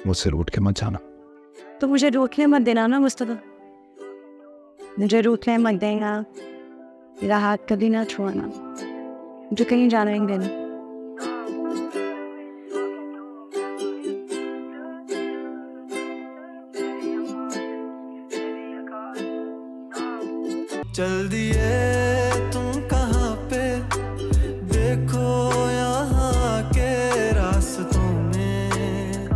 मुझसे रूठ के मत जाना। तो मुझे रूठने मत देना ना मुस्तफा, मुझे रूठने मत देना, मेरा हाथ कभी ना छोड़ना, मुझे कहीं जाने नहीं देना। चल दिए तुम कहाँ पे, देखो यहाँ के रास्तों में,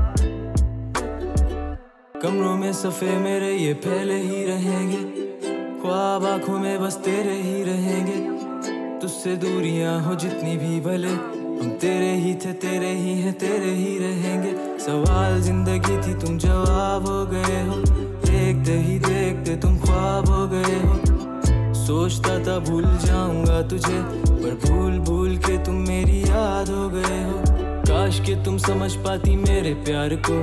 कमरों में सफ़े मेरे ये फैले ही रहेंगे, ख्वाब आँखों में बस तेरे ही रहेंगे, तुझसे दूरियां हो जितनी भी भले, हम तेरे ही थे, तेरे ही हैं, तेरे ही रहेंगे। सवाल जिंदगी थी, तुम जवाब हो गए हो, देखते ही देखते तुम ख्वाब हो गए हो। सोचता था भूल जाऊंगा तुझे, पर भूल भूल के तुम मेरी याद हो गए हो। काश कि तुम समझ पाती मेरे प्यार को,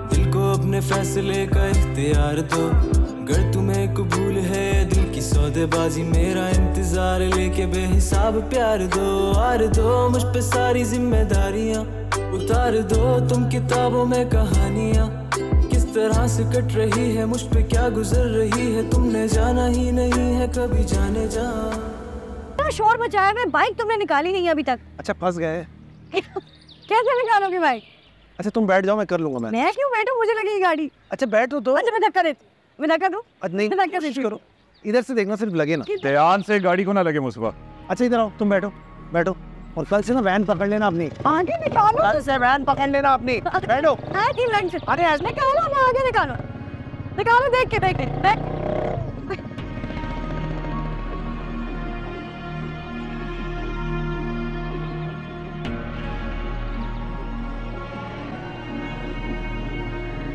दिल को अपने फैसले का इख्तियार दो। अगर तुम्हें कबूल है दिल की सौदेबाजी, मेरा इंतजार लेके बेहिसाब प्यार दो। आर दो मुझ पे सारी जिम्मेदारियां, उतार दो तुम किताबों में कहानियां। किस तरह से कट रही है मुझ पे क्या गुजर रही है, तुमने जाना ही नहीं है कभी जाने जा। शोर मचाया, मैं बाइक तुमने निकाली नहीं अभी तक। अच्छा फंस गए। कैसे निकालोगे बाइक? अच्छा तुम बैठ जाओ, मैं कर लूंगा। मैं क्यों बैठूं, मुझे लगेगी गाड़ी। अच्छा बैठो तो। अच्छा मैं धक्का देती, मैं धक्का दूं? नहीं कोशिश करो, इधर से देखना सिर्फ लगे ना, ध्यान से गाड़ी को ना लगे मुस्तफा। अच्छा इधर आओ, तुम बैठो बैठो, और कल से ना वैन पकड़ लेना अपनी। आगे निकालो, कल से वैन पकड़ लेना अपनी। बैठो। अरे ऐसे निकालो ना, आगे निकालो, निकालो, देख के देख के।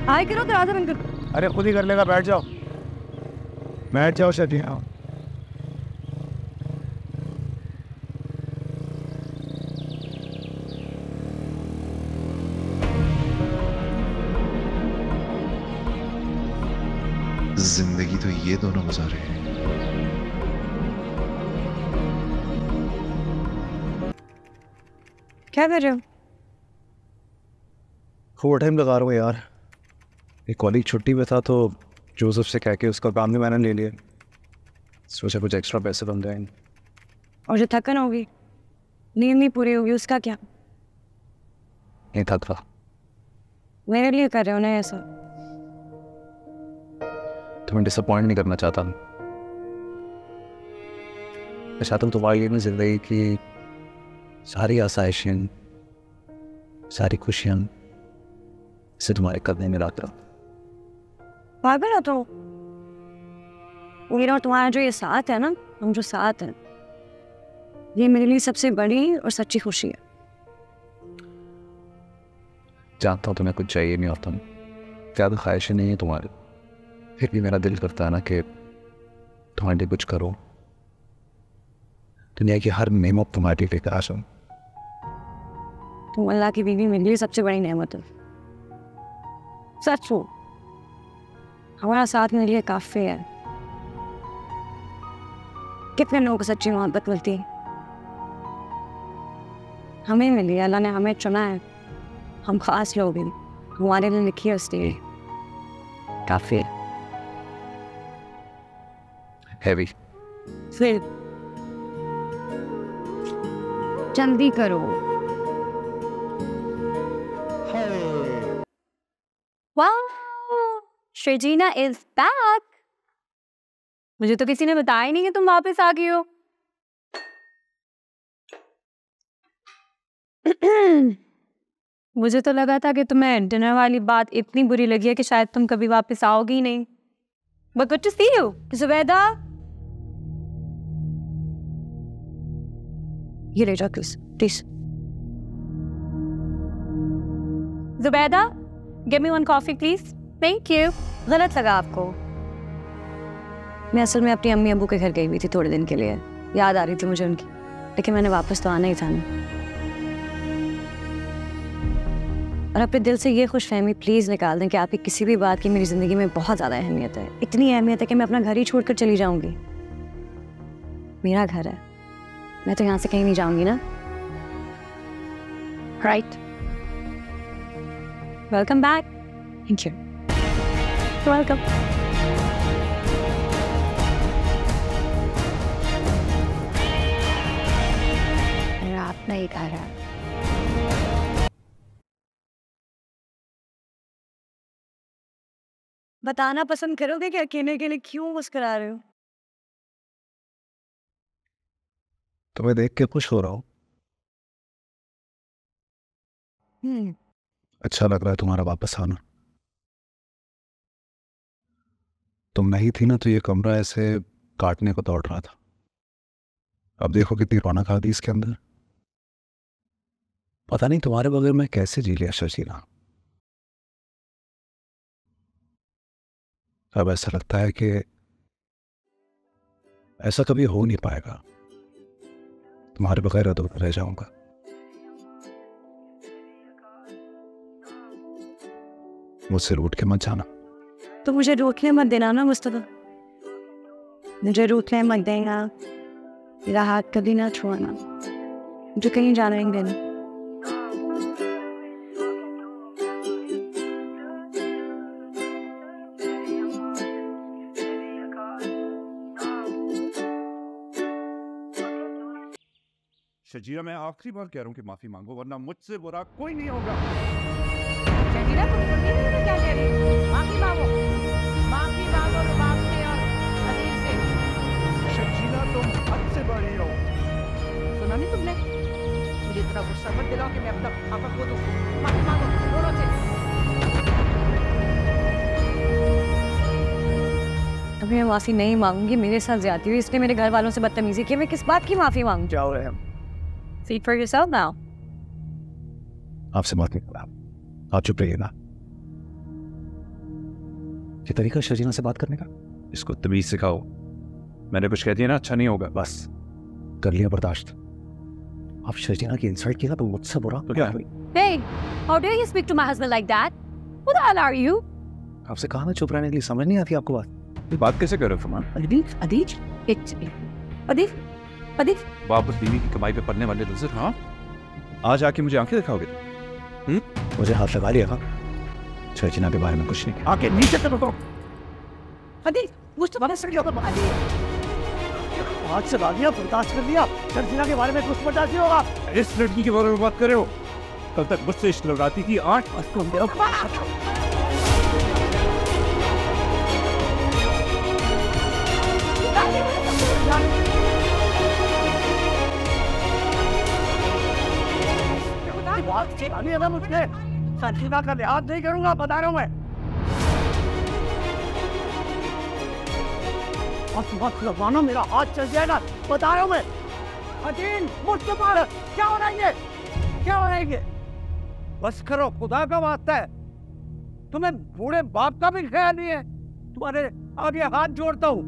आए करो, दरवाजा बंद करो। अरे खुद ही कर लेगा, बैठ जाओ बैठ जाओ शफी। हाँ जिंदगी तो ये दोनों गुजारे हैं। क्या कर रहे हो? ओवर टाइम लगा रहा हूँ यार, एक कॉलीग छुट्टी पे था तो जोसेफ से कह के उसका काम भी मैंने ले लिया, सोचा कुछ एक्स्ट्रा पैसे बन जाएंगे। और जो थकन होगी, नींद नहीं पूरी होगी, उसका क्या? नहीं थक रहा। मेरे लिए कर रहे हो ना ऐसा? तुम्हें डिसअपॉइंट नहीं करना चाहता, मैं चाहता हूँ तुम्हारे लिए मैं जिंदगी की सारी आसाइशें, सारी खुशियाँ इसे तुम्हारे कदम में रख रहा। पागल हो तो? मेरा और तुम्हारा जो ये साथ है ना, हम जो साथ हैं, ये मेरे लिए सबसे बड़ी और सच्ची खुशी है। जानता हूँ तुम्हें कुछ चाहिए नहीं होता, ज़्यादा ख्वाहिशें नहीं है तुम्हारे, फिर भी मेरा दिल करता है ना कि तुम्हारे लिए कुछ करो, दुनिया की हर नेमत तुम्हारे लिए लेकर आ जाऊँ। तुम अल्लाह की बीवी मेरे लिए सबसे बड़ी नेमत है, सच हो। हमारा साथ मेरे लिए काफी है। कितने लोगों को सच्ची मोहब्बत मिलती है, हमें मिली, अल्लाह ने हमें चुना है, हम खास लोग हैं, हमारे लिए लिखी है उसने, काफी है। हैवी फिर जल्दी करो। वाह, श्रीजीना इज बैक। मुझे तो किसी ने बताया ही नहीं कि तुम वापस आ गई हो। मुझे तो लगा था कि तुम्हें डिनर वाली बात इतनी बुरी लगी है कि शायद तुम कभी वापस आओगी ही नहीं। But good to see you, Zubaida. ये ले जाओ please. Zubaida, give me one coffee please. Thank you. गलत लगा आपको? मैं असल में अपनी अम्मी अब्बू के घर गई हुई थी थोड़े दिन के लिए, याद आ रही थी मुझे उनकी, लेकिन मैंने वापस तो आना ही था ना। और अपने दिल से ये खुशफहमी प्लीज़ निकाल दें कि आपकी किसी भी बात की मेरी ज़िंदगी में बहुत ज़्यादा अहमियत है। इतनी अहमियत है कि मैं अपना घर ही छोड़कर चली जाऊंगी। मेरा घर है, मैं तो यहाँ से कहीं नहीं जाऊंगी ना। Right, welcome back. Thank you. Welcome. रात नहीं खा रहा। बताना पसंद करोगे कि अकेले के लिए क्यों मुस्कुरा रहे हो? तुम्हें देख के खुश हो रहा हूँ। अच्छा लग रहा है तुम्हारा वापस आना। तुम नहीं थी ना तो ये कमरा ऐसे काटने को दौड़ रहा था। अब देखो कितनी रौनक आ गई इसके अंदर। पता नहीं तुम्हारे बगैर मैं कैसे जी लिया शर्जीला। अब ऐसा लगता है कि ऐसा कभी हो नहीं पाएगा। तुम्हारे बगैर अधूरा रह जाऊंगा। मुझसे रूठ के मत जाना। तो मुझे रोकने मत देना ना मुस्तफा। मुझे रोकने मत देना। मेरा हाथ कभी ना छोड़ना। मुझे कहीं जाना ही नहीं देना। शजीरा, मैं आखिरी बार कह रहा हूँ कि माफी मांगो, वरना मुझसे बुरा कोई नहीं होगा। शजीरा, तुम सुन नहीं रही हो क्या कह रही हो? माफी मांगो रुबाब से और अदील से। शजीरा, तुम हद से बड़ी हो। सुना नहीं तुमने? मुझे इतना गुस्सा मत दिलाओ कि मैं अपना पापा को दूं। माफी मांगो दोनों से। अभी मैं माफी नहीं मांगूंगी। मेरे साथ ज्यादती हुई, इसने मेरे घर वालों से बदतमीजी की। मैं किस बात की माफी मांगू? जाओ रहम। Speak for yourself now. आपसे बात नहीं करा। आप चुप रहिएगा। ये तरीका शजीना से बात करने का। इसको तमीज सिखाओ। मैंने कुछ कह दिया ना, अच्छा नहीं होगा। बस कर लिया बर्दाश्त। आप शजीना की इंसल्ट किया तो मुझसे बुरा तो क्या? Hey, how dare you speak to my husband like that? Who the hell are you? आपसे कहा ना चुप रहने के लिए। समझ नहीं आती आपको बात? ये बात कैसे कर रहे हो फरमान? अदीज, वापस बीवी की कमाई पे पड़ने वाले लूजर। हाँ, आज आके मुझे आंखें दिखाओगे? मुझे हाथ लगा लिया था। शजीना के बारे में कुछ नहीं। आके नीचे से बताओ। अदील, मुस्तफा ने सर के ऊपर मार दिया। हाथ से लिया, बर्दाश्त कर लिया। शर्जीना के बारे में कुछ बर्दाश्त नहीं होगा। इस लड़की के बारे में बात कर रहे हो? कल तक मुझसे इश्क लगाती थी, आज मुझसे शर्जीना का लिहाज नहीं करूंगा, बता रहा हूं मैं। मत लगवाना, मेरा हाथ चल जाएगा, बता रहा हूं मैं। अदील, मुस्तफा, क्या हो रहा है ये? क्या हो रहा है ये? बस करो, खुदा का वास्ता है। तुम्हें बूढ़े बाप का भी ख्याल नहीं है। तुम्हारे आगे हाथ जोड़ता हूं।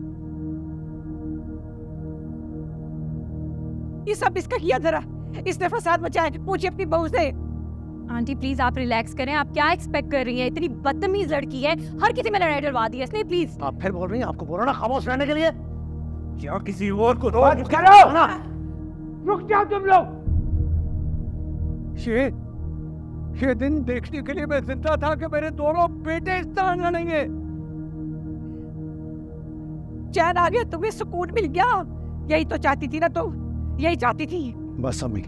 ये सब इसका किया, जरा इसने फसाद मचाया। पूछिए अपनी बहू से। आंटी प्लीज आप रिलैक्स करें। आप क्या एक्सपेक्ट कर रही हैं? इतनी बदतमीज लड़की है, हर किसी में लड़ाई डलवा दी है इसने। प्लीज आप फिर बोल रही हैं? आपको बोलो ना खामोश रहने के लिए। क्या किसी और को दो? रुक जाओ तुम लोग। ये दिन देखने के लिए मैं जिंदा था कि मेरे दोनों बेटे इस तरह लड़ेंगे। चैन आ गया, तुम्हें सुकून मिल गया। यही तो चाहती थी ना तुम, यही चाहती थी। बस अम्मी,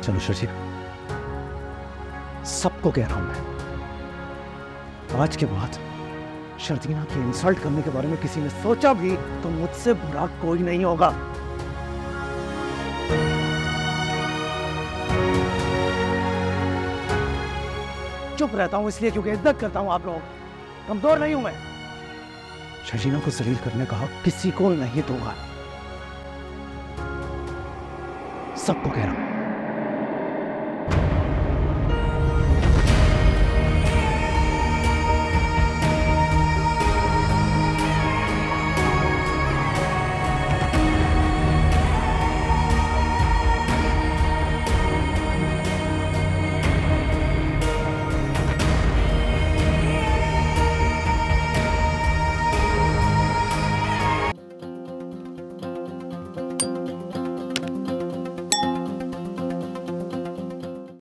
चलो शर्जीना, सबको कह रहा हूं मैं, आज के बाद शर्जीना की इंसल्ट करने के बारे में किसी ने सोचा भी तो मुझसे बुरा कोई नहीं होगा। चुप रहता हूं इसलिए क्योंकि इज्जत करता हूं आप लोगों की। कमजोर नहीं हूं मैं। शर्जीना को जलील करने का हक किसी को नहीं दूंगा। सबको कह रहा हूं।